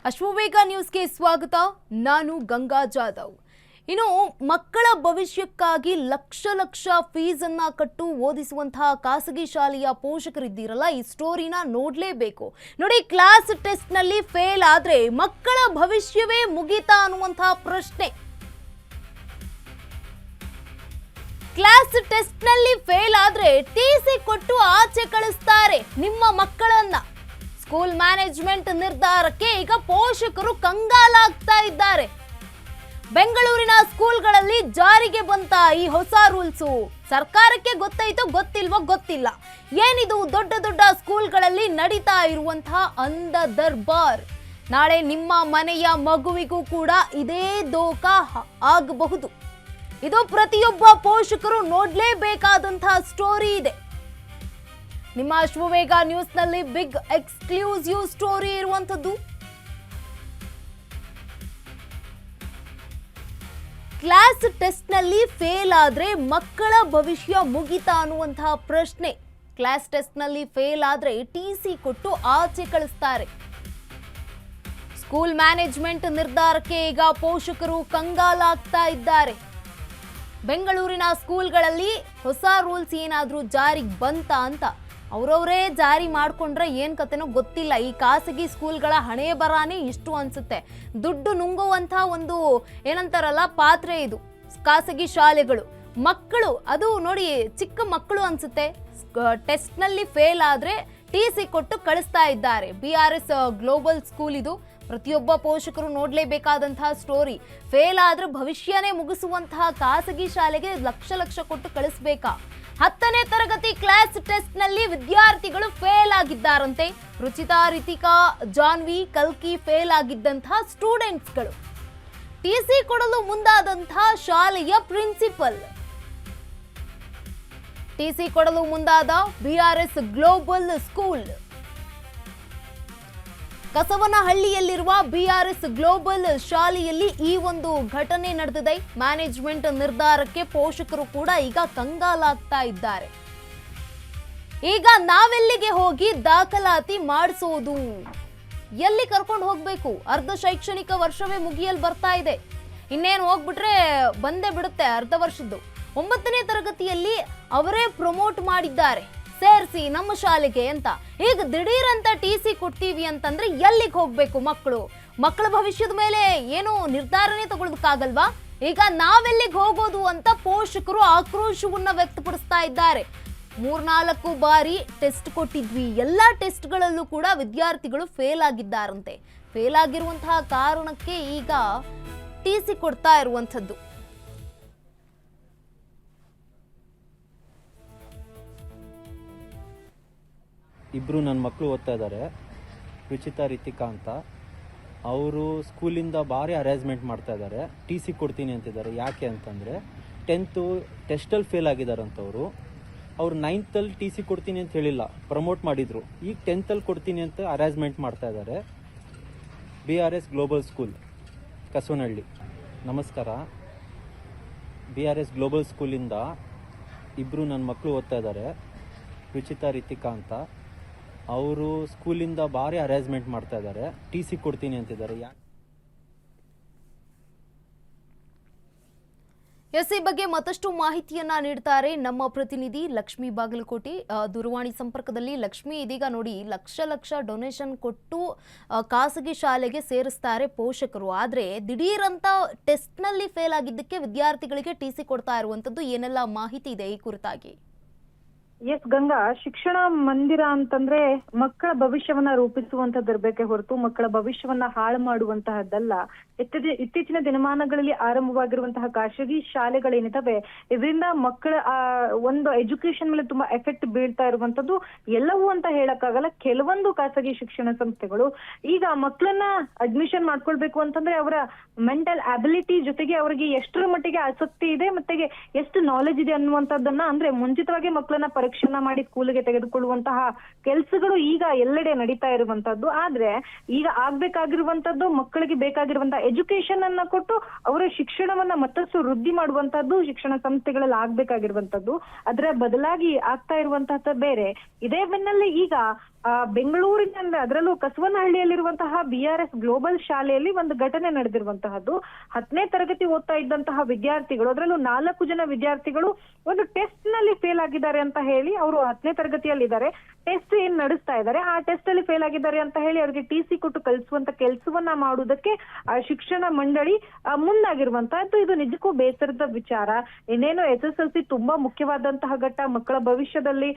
ಅಶ್ವವೇಗ ನ್ಯೂಸ್ಗೆ ಸ್ವಾಗತ. ನಾನು ಗಂಗಾ ಜಾಧವ್. ಇನ್ನು ಮಕ್ಕಳ ಭವಿಷ್ಯಕ್ಕಾಗಿ ಲಕ್ಷ ಫೀಸ್ ಅನ್ನ ಕಟ್ಟು ಓದಿಸುವಂತಹ ಖಾಸಗಿ ಶಾಲೆಯ ಪೋಷಕರಿದ್ದೀರಲ್ಲ, ಈ ಸ್ಟೋರಿನ ನೋಡಲೇಬೇಕು. ನೋಡಿ, ಕ್ಲಾಸ್ ಟೆಸ್ಟ್ ನಲ್ಲಿ ಫೇಲ್ ಆದ್ರೆ ಮಕ್ಕಳ ಭವಿಷ್ಯವೇ ಮುಗಿತಾ ಅನ್ನುವಂತಹ ಪ್ರಶ್ನೆ. ಕ್ಲಾಸ್ ಟೆಸ್ಟ್ ನಲ್ಲಿ ಫೇಲ್ ಆದ್ರೆ ಟಿಸಿ ಕೊಟ್ಟು ಆಚೆ ಕಳಿಸ್ತಾರೆ ನಿಮ್ಮ ಮಕ್ಕಳನ್ನ. ಸ್ಕೂಲ್ ಮ್ಯಾನೇಜ್ಮೆಂಟ್ ನಿರ್ಧಾರಕ್ಕೆ ಈಗ ಪೋಷಕರು ಕಂಗಾಲಾಗ್ತಾ ಇದ್ದಾರೆ. ಬೆಂಗಳೂರಿನ ಸ್ಕೂಲ್ಗಳಲ್ಲಿ ಜಾರಿಗೆ ಬಂತ ಈ ಹೊಸ ರೂಲ್ಸು ಸರ್ಕಾರಕ್ಕೆ ಗೊತ್ತಾಯ್ತೋ ಗೊತ್ತಿಲ್ವೋ ಗೊತ್ತಿಲ್ಲ. ಏನಿದು ದೊಡ್ಡ ಸ್ಕೂಲ್ಗಳಲ್ಲಿ ನಡೀತಾ ಇರುವಂತಹ ಅಂಧ ದರ್ಬಾರ್. ನಾಳೆ ನಿಮ್ಮ ಮನೆಯ ಮಗುವಿಗೂ ಕೂಡ ಇದೇ ದೋಖ ಆಗಬಹುದು. ಇದು ಪ್ರತಿಯೊಬ್ಬ ಪೋಷಕರು ನೋಡ್ಲೇಬೇಕಾದಂತಹ ಸ್ಟೋರಿ ಇದೆ. ನಿಮ್ಮ ಅಶ್ವವೇಗ ನ್ಯೂಸ್ ನಲ್ಲಿ ಬಿಗ್ ಎಕ್ಸ್ಕ್ಲೂಸಿವ್ ಸ್ಟೋರಿ ಇರುವಂತದ್ದು. ಕ್ಲಾಸ್ ಟೆಸ್ಟ್ ನಲ್ಲಿ ಫೇಲ್ ಆದ್ರೆ ಮಕ್ಕಳ ಭವಿಷ್ಯ ಮುಗಿತಾ ಅನ್ನುವಂತಹ ಪ್ರಶ್ನೆ. ಕ್ಲಾಸ್ ಟೆಸ್ಟ್ ನಲ್ಲಿ ಫೇಲ್ ಆದ್ರೆ ಟಿಸಿ ಕೊಟ್ಟು ಆಚೆ ಕಳಿಸ್ತಾರೆ. ಸ್ಕೂಲ್ ಮ್ಯಾನೇಜ್ಮೆಂಟ್ ನಿರ್ಧಾರಕ್ಕೆ ಈಗ ಪೋಷಕರು ಕಂಗಾಲಾಗ್ತಾ ಇದ್ದಾರೆ. ಬೆಂಗಳೂರಿನ ಸ್ಕೂಲ್ಗಳಲ್ಲಿ ಹೊಸ ರೂಲ್ಸ್ ಏನಾದ್ರೂ ಜಾರಿಗೆ ಬಂತ ಅಂತ ಅವರವರೇ ಜಾರಿ ಮಾಡ್ಕೊಂಡ್ರೆ ಏನ್ ಕತೆನೋ ಗೊತ್ತಿಲ್ಲ. ಈ ಖಾಸಗಿ ಸ್ಕೂಲ್ಗಳ ಹಣೆ ಬರಾನೇ ಇಷ್ಟು ಅನ್ಸುತ್ತೆ. ದುಡ್ಡು ನುಂಗುವಂತ ಒಂದು ಏನಂತಾರಲ್ಲ ಪಾತ್ರೆ ಇದು ಖಾಸಗಿ ಶಾಲೆಗಳು. ಮಕ್ಕಳು ಅದು ನೋಡಿ, ಚಿಕ್ಕ ಮಕ್ಕಳು ಅನ್ಸುತ್ತೆ, ಟೆಸ್ಟ್ ನಲ್ಲಿ ಫೇಲ್ ಆದ್ರೆ ಟಿಸಿ ಕೊಟ್ಟು ಕಳಿಸ್ತಾ ಇದ್ದಾರೆ. BRS ಗ್ಲೋಬಲ್ ಸ್ಕೂಲ್ ಇದು. ಪ್ರತಿಯೊಬ್ಬ ಪೋಷಕರು ನೋಡ್ಲೇಬೇಕಾದಂತಹ ಸ್ಟೋರಿ. ಫೇಲ್ ಆದ್ರೆ ಭವಿಷ್ಯನೇ ಮುಗಿಸುವಂತಹ ಖಾಸಗಿ ಶಾಲೆಗೆ ಲಕ್ಷ ಕೊಟ್ಟು ಕಳಿಸ್ಬೇಕಾ? 10ನೇ ತರಗತಿ ಕ್ಲಾಸ್ ಟೆಸ್ಟ್ ನಲ್ಲಿ ವಿದ್ಯಾರ್ಥಿಗಳು ಫೇಲ್ ಆಗಿದ್ದಾರಂತೆ. ರುಚಿತಾ, ರಿತಿಕಾ, ಜಾನ್ವಿ, ಕಲ್ಕಿ ಫೇಲ್ ಆಗಿದ್ದಂತಹ ಸ್ಟೂಡೆಂಟ್ಸ್ಗಳು. ಟಿಸಿ ಕೊಡಲು ಮುಂದಾದಂತಹ ಶಾಲೆಯ ಪ್ರಿನ್ಸಿಪಲ್. ಟಿಸಿ ಕೊಡಲು ಮುಂದಾದ BRS ಗ್ಲೋಬಲ್ ಸ್ಕೂಲ್. ಕಸವನಹಳ್ಳಿಯಲ್ಲಿರುವ BRS ಗ್ಲೋಬಲ್ ಶಾಲೆಯಲ್ಲಿ ಈ ಒಂದು ಘಟನೆ ನಡೆದಿದೆ. ಮ್ಯಾನೇಜ್ಮೆಂಟ್ ನಿರ್ಧಾರಕ್ಕೆ ಪೋಷಕರು ಕೂಡ ಈಗ ಕಂಗಾಲಾಗ್ತಾ ಇದ್ದಾರೆ. ಈಗ ನಾವೆಲ್ಲಿಗೆ ಹೋಗಿ ದಾಖಲಾತಿ ಮಾಡಿಸೋದು? ಎಲ್ಲಿ ಕರ್ಕೊಂಡು ಹೋಗ್ಬೇಕು? ಅರ್ಧ ಶೈಕ್ಷಣಿಕ ವರ್ಷವೇ ಮುಗಿಯಲು ಬರ್ತಾ ಇದೆ. ಇನ್ನೇನು ಹೋಗ್ಬಿಟ್ರೆ ಬಂದೇ ಬಿಡುತ್ತೆ ಅರ್ಧ ವರ್ಷದ್ದು. 9ನೇ ತರಗತಿಯಲ್ಲಿ ಅವರೇ ಪ್ರಮೋಟ್ ಮಾಡಿದ್ದಾರೆ, ಸೇರಿಸಿ ನಮ್ಮ ಶಾಲೆಗೆ ಅಂತ. ಈಗ ದಿಢೀರಂತ ಟಿಸಿ ಕೊಡ್ತೀವಿ ಅಂತಂದ್ರೆ ಎಲ್ಲಿಗೆ ಹೋಗ್ಬೇಕು ಮಕ್ಕಳು? ಮಕ್ಕಳ ಭವಿಷ್ಯದ ಮೇಲೆ ಏನು ನಿರ್ಧಾರನೇ ತಗೊಳ್ಳೋದಕ್ಕಾಗಲ್ವಾ? ಈಗ ನಾವೆಲ್ಲಿಗೆ ಹೋಗೋದು ಅಂತ ಪೋಷಕರು ಆಕ್ರೋಶವನ್ನ ವ್ಯಕ್ತಪಡಿಸ್ತಾ ಇದ್ದಾರೆ. 3-4 ಬಾರಿ ಟೆಸ್ಟ್ ಕೊಟ್ಟಿದ್ವಿ, ಎಲ್ಲಾ ಟೆಸ್ಟ್ಗಳಲ್ಲೂ ಕೂಡ ವಿದ್ಯಾರ್ಥಿಗಳು ಫೇಲ್ ಆಗಿದ್ದಾರಂತೆ. ಫೇಲ್ ಆಗಿರುವಂತಹ ಕಾರಣಕ್ಕೆ ಈಗ ಟಿಸಿ ಕೊಡ್ತಾ ಇರುವಂಥದ್ದು. ಇಬ್ಬರು ನನ್ನ ಮಕ್ಕಳು ಓದ್ತಾ ಇದ್ದಾರೆ, ರುಚಿತಾ, ರಿತಿಕಾ ಅಂತ. ಅವರು ಸ್ಕೂಲಿಂದ ಭಾರಿ ಹರಾಸ್ಮೆಂಟ್ ಮಾಡ್ತಾ ಇದ್ದಾರೆ. ಟಿಸಿ ಕೊಡ್ತೀನಿ ಅಂತಿದ್ದಾರೆ. ಯಾಕೆ ಅಂತಂದರೆ 10th ಟೆಸ್ಟಲ್ಲಿ ಫೇಲ್ ಆಗಿದ್ದಾರಂತವರು. ಅವರು 9th ಟಿಸಿ ಕೊಡ್ತೀನಿ ಅಂತ ಹೇಳಿಲ್ಲ, ಪ್ರಮೋಟ್ ಮಾಡಿದರು. ಈಗ 10th ಕೊಡ್ತೀನಿ ಅಂತ ಹರಾಸ್ಮೆಂಟ್ ಮಾಡ್ತಾ ಇದ್ದಾರೆ. BRS global school, Kasavanahalli. ನಮಸ್ಕಾರ. BRS ಗ್ಲೋಬಲ್ ಸ್ಕೂಲಿಂದ ಇಬ್ಬರು ನನ್ನ ಮಕ್ಕಳು ಓದ್ತಾ ಇದ್ದಾರೆ, ರುಚಿತಾ, ರಿತಿಕಾ ಅಂತ. ಅವರು ಸ್ಕೂಲಿಂದ ಭಾರಿ ಹರಾಸ್ಮೆಂಟ್ ಮಾಡ್ತಾ ಇದ್ದಾರೆ. ಟಿಸಿ ಕೊಡ್ತೀನಿ ಅಂತಿದ್ದಾರೆ. ಈ ಬಗ್ಗೆ ಮತ್ತಷ್ಟು ಮಾಹಿತಿಯನ್ನ ನೀಡ್ತಾರೆ ನಮ್ಮ ಪ್ರತಿನಿಧಿ ಲಕ್ಷ್ಮಿ ಬಾಗಲಕೋಟೆ. ದೂರವಾಣಿ ಸಂಪರ್ಕದಲ್ಲಿ ಲಕ್ಷ್ಮಿ, ಇದೀಗ ನೋಡಿ ಲಕ್ಷ ಡೊನೇಷನ್ ಕೊಟ್ಟು ಖಾಸಗಿ ಶಾಲೆಗೆ ಸೇರಿಸ್ತಾರೆ ಪೋಷಕರು. ಆದ್ರೆ ದಿಢೀರಂತ ಟೆಸ್ಟ್ ನಲ್ಲಿ ಫೇಲ್ ಆಗಿದ್ದಕ್ಕೆ ವಿದ್ಯಾರ್ಥಿಗಳಿಗೆ ಟಿಸಿ ಕೊಡ್ತಾ ಇರುವಂತದ್ದು. ಏನೆಲ್ಲ ಮಾಹಿತಿ ಇದೆ ಈ ಕುರಿತಾಗಿ? ಎಸ್ ಗಂಗಾ, ಶಿಕ್ಷಣ ಮಂದಿರ ಅಂತಂದ್ರೆ ಮಕ್ಕಳ ಭವಿಷ್ಯವನ್ನ ರೂಪಿಸುವಂತದ್ದಿರ್ಬೇಕೆ ಹೊರತು ಮಕ್ಕಳ ಭವಿಷ್ಯವನ್ನ ಹಾಳು ಮಾಡುವಂತಹದ್ದಲ್ಲ. ಇತ್ತೀಚಿನ ದಿನಮಾನಗಳಲ್ಲಿ ಆರಂಭವಾಗಿರುವಂತಹ ಖಾಸಗಿ ಶಾಲೆಗಳೇನಿದಾವೆ, ಇದರಿಂದ ಮಕ್ಕಳ ಒಂದು ಎಜುಕೇಶನ್ ಮೇಲೆ ತುಂಬಾ ಎಫೆಕ್ಟ್ ಬೀಳ್ತಾ ಇರುವಂತದ್ದು ಎಲ್ಲವೂ ಅಂತ ಹೇಳಕ್ಕಾಗಲ್ಲ. ಕೆಲವೊಂದು ಖಾಸಗಿ ಶಿಕ್ಷಣ ಸಂಸ್ಥೆಗಳು ಈಗ ಮಕ್ಕಳನ್ನ ಅಡ್ಮಿಷನ್ ಮಾಡ್ಕೊಳ್ಬೇಕು ಅಂತಂದ್ರೆ ಅವರ ಮೆಂಟಲ್ ಅಬಿಲಿಟಿ ಜೊತೆಗೆ ಅವರಿಗೆ ಎಷ್ಟರ ಮಟ್ಟಿಗೆ ಆಸಕ್ತಿ ಇದೆ ಮತ್ತೆ ಎಷ್ಟು ನಾಲೆಜ್ ಇದೆ ಅನ್ನುವಂಥದ್ದನ್ನ ಅಂದ್ರೆ ಮುಂಚಿತವಾಗಿ ಮಕ್ಕಳನ್ನ ಪರೀಕ್ಷೆನ ಮಾಡಿ ಸ್ಕೂಲ್ಗೆ ತೆಗೆದುಕೊಳ್ಳುವಂತಹ ಕೆಲಸಗಳು ಈಗ ಎಲ್ಲೆಡೆ ನಡೀತಾ ಇರುವಂತದ್ದು. ಆದ್ರೆ ಈಗ ಆಗ್ಬೇಕಾಗಿರುವಂತದ್ದು ಮಕ್ಕಳಿಗೆ ಬೇಕಾಗಿರುವಂತಹ ಎಜುಕೇಶನ್ ಅನ್ನ ಕೊಟ್ಟು ಅವರ ಶಿಕ್ಷಣವನ್ನ ಮತ್ತಷ್ಟು ವೃದ್ಧಿ ಮಾಡುವಂತದ್ದು ಶಿಕ್ಷಣ ಸಂಸ್ಥೆಗಳಲ್ಲಿ ಆಗ್ಬೇಕಾಗಿರುವಂತದ್ದು. ಅದರ ಬದಲಾಗಿ ಆಗ್ತಾ ಇರುವಂತಹದ್ದು ಬೇರೆ. ಇದೇ ಬೆನ್ನಲ್ಲಿ ಈಗ ಬೆಂಗಳೂರಿನ ಅದರಲ್ಲೂ ಕಸವನಹಳ್ಳಿಯಲ್ಲಿರುವಂತಹ BRS ಗ್ಲೋಬಲ್ ಶಾಲೆಯಲ್ಲಿ ಒಂದು ಘಟನೆ ನಡೆದಿರುವಂತಹದ್ದು. 10ನೇ ತರಗತಿ ಓದ್ತಾ ಇದ್ದಂತಹ ವಿದ್ಯಾರ್ಥಿಗಳು, ಅದರಲ್ಲೂ 4 ಜನ ವಿದ್ಯಾರ್ಥಿಗಳು ಒಂದು ಟೆಸ್ಟ್ ನಲ್ಲಿ ಫೇಲ್ ಆಗಿದ್ದಾರೆ ಅಂತ ಹೇಳಿ, ಅವರು 10ನೇ ತರಗತಿಯಲ್ಲಿ ಇದ್ದಾರೆ, ಟೆಸ್ಟ್ ಏನ್ ನಡೆಸ್ತಾ ಇದ್ದಾರೆ, ಆ ಟೆಸ್ಟ್ ಅಲ್ಲಿ ಫೇಲ್ ಆಗಿದ್ದಾರೆ ಅಂತ ಹೇಳಿ ಅವರಿಗೆ TC ಕೊಟ್ಟು ಕಳಿಸುವಂತ ಕೆಲಸವನ್ನ ಮಾಡುವುದಕ್ಕೆ ಶಿಕ್ಷಣ ಮಂಡಳಿ ಮುಂದಾಗಿರುವಂತಹದ್ದು. ಇದು ನಿಜಕ್ಕೂ ಬೇಸರದ ವಿಚಾರ. ಇನ್ನೇನು SSLC ತುಂಬಾ ಮುಖ್ಯವಾದಂತಹ ಘಟ್ಟ, ಮಕ್ಕಳ ಭವಿಷ್ಯದಲ್ಲಿ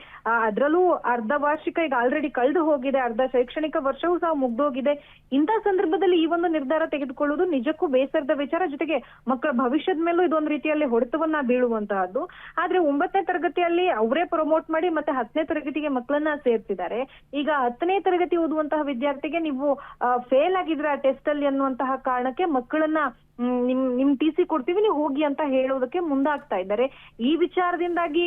ಅದರಲ್ಲೂ ಅರ್ಧ ವಾರ್ಷಿಕ ಈಗ ಆಲ್ರೆಡಿ ಕಳೆದು ಹೋಗಿದೆ, ಅರ್ಧ ಶೈಕ್ಷಣಿಕ ವರ್ಷವೂ ಸಹ ಮುಗ್ದೋಗಿದೆ. ಇಂಥ ಸಂದರ್ಭದಲ್ಲಿ ಈ ಒಂದು ನಿರ್ಧಾರ ತೆಗೆದುಕೊಳ್ಳುವುದು ನಿಜಕ್ಕೂ ಬೇಸರದ ವಿಚಾರ. ಜೊತೆಗೆ ಮಕ್ಕಳ ಭವಿಷ್ಯದ ಮೇಲೂ ಇದೊಂದು ರೀತಿಯಲ್ಲಿ ಹೊಡೆತವನ್ನ ಬೀಳುವಂತಹದ್ದು. ಆದ್ರೆ 9ನೇ ತರಗತಿಯಲ್ಲಿ ಅವರೇ ಪ್ರಮೋಟ್ ಮಾಡಿ ಮತ್ತೆ 10ನೇ ತರಗತಿಗೆ ಮಕ್ಕಳನ್ನ ಸೇರ್ತಿದ್ದಾರೆ. ಈಗ 10ನೇ ತರಗತಿ ಓದುವಂತಹ ವಿದ್ಯಾರ್ಥಿಗೆ ನೀವು ಫೇಲ್ ಆಗಿದ್ರೆ ಆ ಟೆಸ್ಟ್ ಅಲ್ಲಿ ಅನ್ನುವಂತಹ ಕಾರಣಕ್ಕೆ ಮಕ್ಕಳನ್ನ ನಿಮ್ TC ಕೊಡ್ತೀವಿ, ನೀವು ಹೋಗಿ ಅಂತ ಹೇಳೋದಕ್ಕೆ ಮುಂದಾಗ್ತಾ ಇದ್ದಾರೆ. ಈ ವಿಚಾರದಿಂದಾಗಿ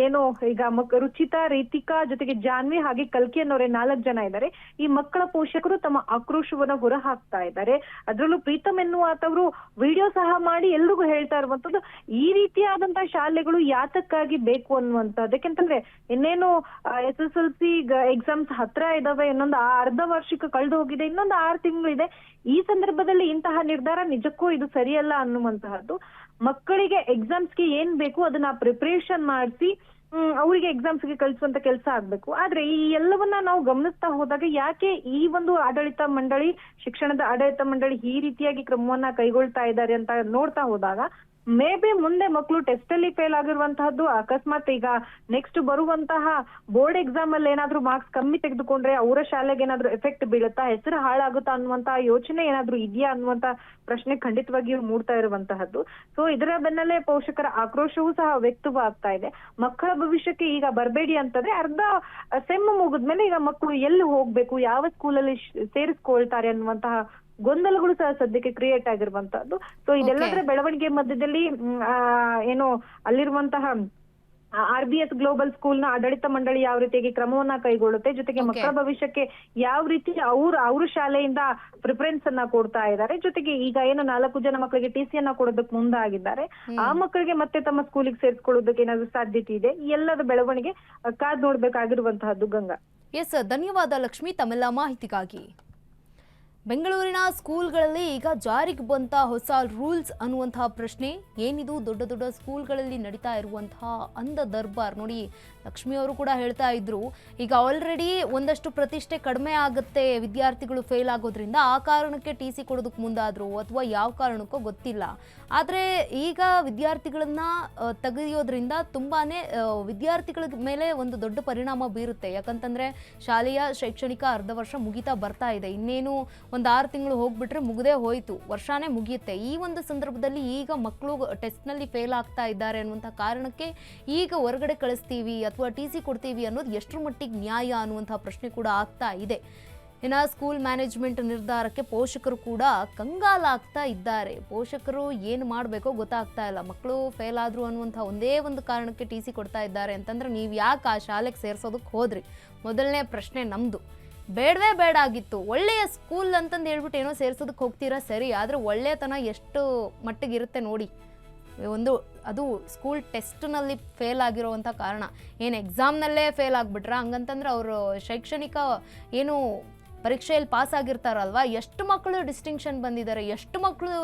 ಏನು ಈಗ ರುಚಿತಾ, ರೀತಿಕಾ, ಜೊತೆಗೆ ಜಾನ್ವಿ ಹಾಗೆ ಕಲ್ಕಿ ಅನ್ನೋರೆ 4 ಜನ ಇದ್ದಾರೆ. ಈ ಮಕ್ಕಳ ಪೋಷಕರು ತಮ್ಮ ಆಕ್ರೋಶವನ್ನ ಹೊರ ಹಾಕ್ತಾ ಇದ್ದಾರೆ. ಅದರಲ್ಲೂ ಪ್ರೀತಮ್ ಎನ್ನುವಾತವರು ವಿಡಿಯೋ ಸಹ ಮಾಡಿ ಎಲ್ರಿಗೂ ಹೇಳ್ತಾ ಇರುವಂತದ್ದು, ಈ ರೀತಿಯಾದಂತಹ ಶಾಲೆಗಳು ಯಾತಕ್ಕಾಗಿ ಬೇಕು ಅನ್ನುವಂಥದ್ದು. ಯಾಕೆಂತಂದ್ರೆ ಇನ್ನೇನು SSLC ಎಕ್ಸಾಮ್ಸ್ ಹತ್ರ ಇದಾವೆ, ಇನ್ನೊಂದು ಅರ್ಧ ವಾರ್ಷಿಕ ಕಳೆದು ಹೋಗಿದೆ, ಇನ್ನೊಂದು 6 ತಿಂಗಳು ಇದೆ. ಈ ಸಂದರ್ಭದಲ್ಲಿ ಇಂತಹ ನಿರ್ಧಾರ ನಿಜಕ್ಕೂ ಇದು ಸರಿಯಲ್ಲ ಅನ್ನುವಂತಹದ್ದು. ಮಕ್ಕಳಿಗೆ ಎಕ್ಸಾಮ್ಸ್ಗೆ ಏನ್ ಬೇಕು ಅದನ್ನ ಪ್ರಿಪರೇಷನ್ ಮಾಡಿಸಿ ಅವರಿಗೆ ಎಕ್ಸಾಮ್ಸ್ಗೆ ಕಳಿಸುವಂತ ಕೆಲಸ ಆಗ್ಬೇಕು. ಆದ್ರೆ ಈ ಎಲ್ಲವನ್ನ ನಾವು ಗಮನಿಸ್ತಾ ಹೋದಾಗ ಯಾಕೆ ಈ ಒಂದು ಆಡಳಿತ ಮಂಡಳಿ, ಶಿಕ್ಷಣದ ಆಡಳಿತ ಮಂಡಳಿ ಈ ರೀತಿಯಾಗಿ ಕ್ರಮವನ್ನ ಕೈಗೊಳ್ತಾ ಇದ್ದಾರೆ ಅಂತ ನೋಡ್ತಾ ಹೋದಾಗ, ಮೇ ಬಿ ಮುಂದೆ ಮಕ್ಕಳು ಟೆಸ್ಟ್ ಅಲ್ಲಿ ಫೇಲ್ ಆಗಿರುವಂತಹದ್ದು, ಅಕಸ್ಮಾತ್ ಈಗ ನೆಕ್ಸ್ಟ್ ಬರುವಂತಹ ಬೋರ್ಡ್ ಎಕ್ಸಾಮ್ ಅಲ್ಲಿ ಏನಾದ್ರೂ ಮಾರ್ಕ್ಸ್ ಕಮ್ಮಿ ತೆಗೆದುಕೊಂಡ್ರೆ ಅವರ ಶಾಲೆಗೆ ಏನಾದ್ರೂ ಎಫೆಕ್ಟ್ ಬೀಳುತ್ತಾ, ಹೆಸರು ಹಾಳಾಗುತ್ತಾ ಅನ್ನುವಂತಹ ಯೋಚನೆ ಏನಾದ್ರೂ ಇದೆಯಾ ಅನ್ನುವಂತ ಪ್ರಶ್ನೆ ಖಂಡಿತವಾಗಿಯೂ ಮೂಡ್ತಾ ಇರುವಂತಹದ್ದು. ಸೊ ಇದರ ಬೆನ್ನಲ್ಲೇ ಪೋಷಕರ ಆಕ್ರೋಶವೂ ಸಹ ವ್ಯಕ್ತವಾಗ್ತಾ ಇದೆ. ಮಕ್ಕಳ ಭವಿಷ್ಯಕ್ಕೆ ಈಗ ಬರಬೇಡಿ ಅಂತಂದ್ರೆ ಅರ್ಧ ಸೆಮ್ ಮುಗಿದ್ಮೇಲೆ ಈಗ ಮಕ್ಕಳು ಎಲ್ಲಿ ಹೋಗ್ಬೇಕು, ಯಾವ ಸ್ಕೂಲಲ್ಲಿ ಸೇರಿಸ್ಕೊಳ್ತಾರೆ ಅನ್ನುವಂತಹ ಗೊಂದಲಗಳು ಸಹ ಸದ್ಯಕ್ಕೆ ಕ್ರಿಯೇಟ್ ಆಗಿರುವಂತಹದ್ದು. ಸೊ ಇದೆಲ್ಲದರ ಬೆಳವಣಿಗೆ ಮಧ್ಯದಲ್ಲಿ ಏನು ಅಲ್ಲಿರುವಂತಹ RBS ಗ್ಲೋಬಲ್ ಸ್ಕೂಲ್ ನ ಆಡಳಿತ ಮಂಡಳಿ ಯಾವ ರೀತಿಯಾಗಿ ಕ್ರಮವನ್ನ ಕೈಗೊಳ್ಳುತ್ತೆ, ಜೊತೆಗೆ ಮಕ್ಕಳ ಭವಿಷ್ಯಕ್ಕೆ ಯಾವ ರೀತಿ ಅವ್ರ ಶಾಲೆಯಿಂದ ಪ್ರಿಫರೆನ್ಸ್ ಅನ್ನ ಕೊಡ್ತಾ ಇದ್ದಾರೆ, ಜೊತೆಗೆ ಈಗ ಏನು 4 ಜನ ಮಕ್ಕಳಿಗೆ TC ಅನ್ನ ಕೊಡೋದಕ್ಕೆ ಮುಂದಾಗಿದ್ದಾರೆ, ಆ ಮಕ್ಕಳಿಗೆ ಮತ್ತೆ ತಮ್ಮ ಸ್ಕೂಲಿಗೆ ಸೇರಿಸ್ಕೊಳ್ಳೋದಕ್ಕೆ ಏನಾದ್ರು ಸಾಧ್ಯತೆ ಇದೆ, ಈ ಎಲ್ಲದ ಬೆಳವಣಿಗೆ ಕಾದ್ ನೋಡ್ಬೇಕಾಗಿರುವಂತಹದ್ದು. ಗಂಗಾ, ಎಸ್, ಧನ್ಯವಾದ ಲಕ್ಷ್ಮಿ ತಮ್ಮೆಲ್ಲ ಮಾಹಿತಿಗಾಗಿ. ಬೆಂಗಳೂರಿನ ಸ್ಕೂಲ್ಗಳಲ್ಲಿ ಈಗ ಜಾರಿಗೆ ಬಂತ ಹೊಸ ರೂಲ್ಸ್ ಅನ್ನುವಂತಹ ಪ್ರಶ್ನೆ ಏನಿದು? ದೊಡ್ಡ ದೊಡ್ಡ ಸ್ಕೂಲ್ಗಳಲ್ಲಿ ನಡೀತಾ ಇರುವಂತಹ ಅಂಧ ದರ್ಬಾರ್ ನೋಡಿ. ಲಕ್ಷ್ಮಿ ಅವರು ಕೂಡ ಹೇಳ್ತಾ ಇದ್ರು, ಈಗ ಆಲ್ರೆಡಿ ಒಂದಷ್ಟು ಪ್ರತಿಷ್ಠೆ ಕಡಿಮೆ ಆಗುತ್ತೆ ವಿದ್ಯಾರ್ಥಿಗಳು ಫೇಲ್ ಆಗೋದ್ರಿಂದ, ಆ ಕಾರಣಕ್ಕೆ TC ಕೊಡೋದಕ್ಕೆ ಮುಂದಾದ್ರು ಅಥವಾ ಯಾವ ಕಾರಣಕ್ಕೋ ಗೊತ್ತಿಲ್ಲ. ಆದರೆ ಈಗ ವಿದ್ಯಾರ್ಥಿಗಳನ್ನ ತೆಗೆಯೋದ್ರಿಂದ ತುಂಬಾನೇ ವಿದ್ಯಾರ್ಥಿಗಳ ಮೇಲೆ ಒಂದು ದೊಡ್ಡ ಪರಿಣಾಮ ಬೀರುತ್ತೆ. ಯಾಕಂತಂದ್ರೆ ಶಾಲೆಯ ಶೈಕ್ಷಣಿಕ ಅರ್ಧ ವರ್ಷ ಮುಗಿತಾ ಬರ್ತಾ ಇದೆ, ಇನ್ನೇನು ಒಂದು 6 ತಿಂಗಳು ಹೋಗ್ಬಿಟ್ರೆ ಮುಗದೇ ಹೋಯ್ತು, ವರ್ಷಾನೇ ಮುಗಿಯುತ್ತೆ. ಈ ಒಂದು ಸಂದರ್ಭದಲ್ಲಿ ಈಗ ಮಕ್ಕಳು ಟೆಸ್ಟ್ನಲ್ಲಿ ಫೇಲ್ ಆಗ್ತಾ ಇದ್ದಾರೆ ಅನ್ನುವಂಥ ಕಾರಣಕ್ಕೆ ಈಗ ಹೊರಗಡೆ ಕಳಿಸ್ತೀವಿ ಅಥವಾ TC ಕೊಡ್ತೀವಿ ಅನ್ನೋದು ಎಷ್ಟರ ಮಟ್ಟಿಗೆ ನ್ಯಾಯ ಅನ್ನುವಂಥ ಪ್ರಶ್ನೆ ಕೂಡ ಆಗ್ತಾ ಇದೆ. ಇನ್ನು ಸ್ಕೂಲ್ ಮ್ಯಾನೇಜ್ಮೆಂಟ್ ನಿರ್ಧಾರಕ್ಕೆ ಪೋಷಕರು ಕೂಡ ಕಂಗಾಲಾಗ್ತಾ ಇದ್ದಾರೆ. ಪೋಷಕರು ಏನು ಮಾಡಬೇಕೋ ಗೊತ್ತಾಗ್ತಾ ಇಲ್ಲ. ಮಕ್ಕಳು ಫೇಲ್ ಆದ್ರು ಅನ್ನುವಂಥ ಒಂದೇ ಒಂದು ಕಾರಣಕ್ಕೆ TC ಕೊಡ್ತಾ ಇದ್ದಾರೆ ಅಂತಂದ್ರೆ ನೀವು ಯಾಕೆ ಆ ಶಾಲೆಗೆ ಸೇರಿಸೋದಕ್ಕೆ ಹೋದ್ರಿ? ಮೊದಲನೇ ಪ್ರಶ್ನೆ ನಮ್ಮದು. ಬೇಡವೇ ಬೇಡ ಆಗಿತ್ತು. ಒಳ್ಳೆಯ ಸ್ಕೂಲ್ ಅಂತಂದು ಹೇಳ್ಬಿಟ್ಟು ಏನೋ ಸೇರಿಸೋದಕ್ಕೆ ಹೋಗ್ತೀರಾ ಸರಿ, ಆದರೆ ಒಳ್ಳೆಯತನ ಎಷ್ಟು ಮಟ್ಟಿಗೆ ಇರುತ್ತೆ ನೋಡಿ. ಅದು ಸ್ಕೂಲ್ ಟೆಸ್ಟ್ನಲ್ಲಿ ಫೇಲ್ ಆಗಿರೋವಂಥ ಕಾರಣ ಏನು ಎಕ್ಸಾಮ್ನಲ್ಲೇ ಫೇಲ್ ಆಗಿಬಿಟ್ರೆ ಹಂಗಂತಂದ್ರೆ ಅವರು ಶೈಕ್ಷಣಿಕ ಏನು ಪರೀಕ್ಷೆಯಲ್ಲಿ ಪಾಸ್ ಆಗಿರ್ತಾರಲ್ವ, ಎಷ್ಟು ಮಕ್ಕಳು ಡಿಸ್ಟಿಂಕ್ಷನ್ ಬಂದಿದ್ದಾರೆ, ಎಷ್ಟು ಮಕ್ಕಳು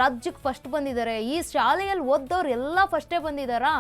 ರಾಜ್ಯಕ್ಕೆ ಫಸ್ಟ್ ಬಂದಿದ್ದಾರೆ, ಈ ಶಾಲೆಯಲ್ಲಿ ಓದೋರು ಎಲ್ಲ ಫಸ್ಟೇ ಬಂದಿದ್ದಾರಾ?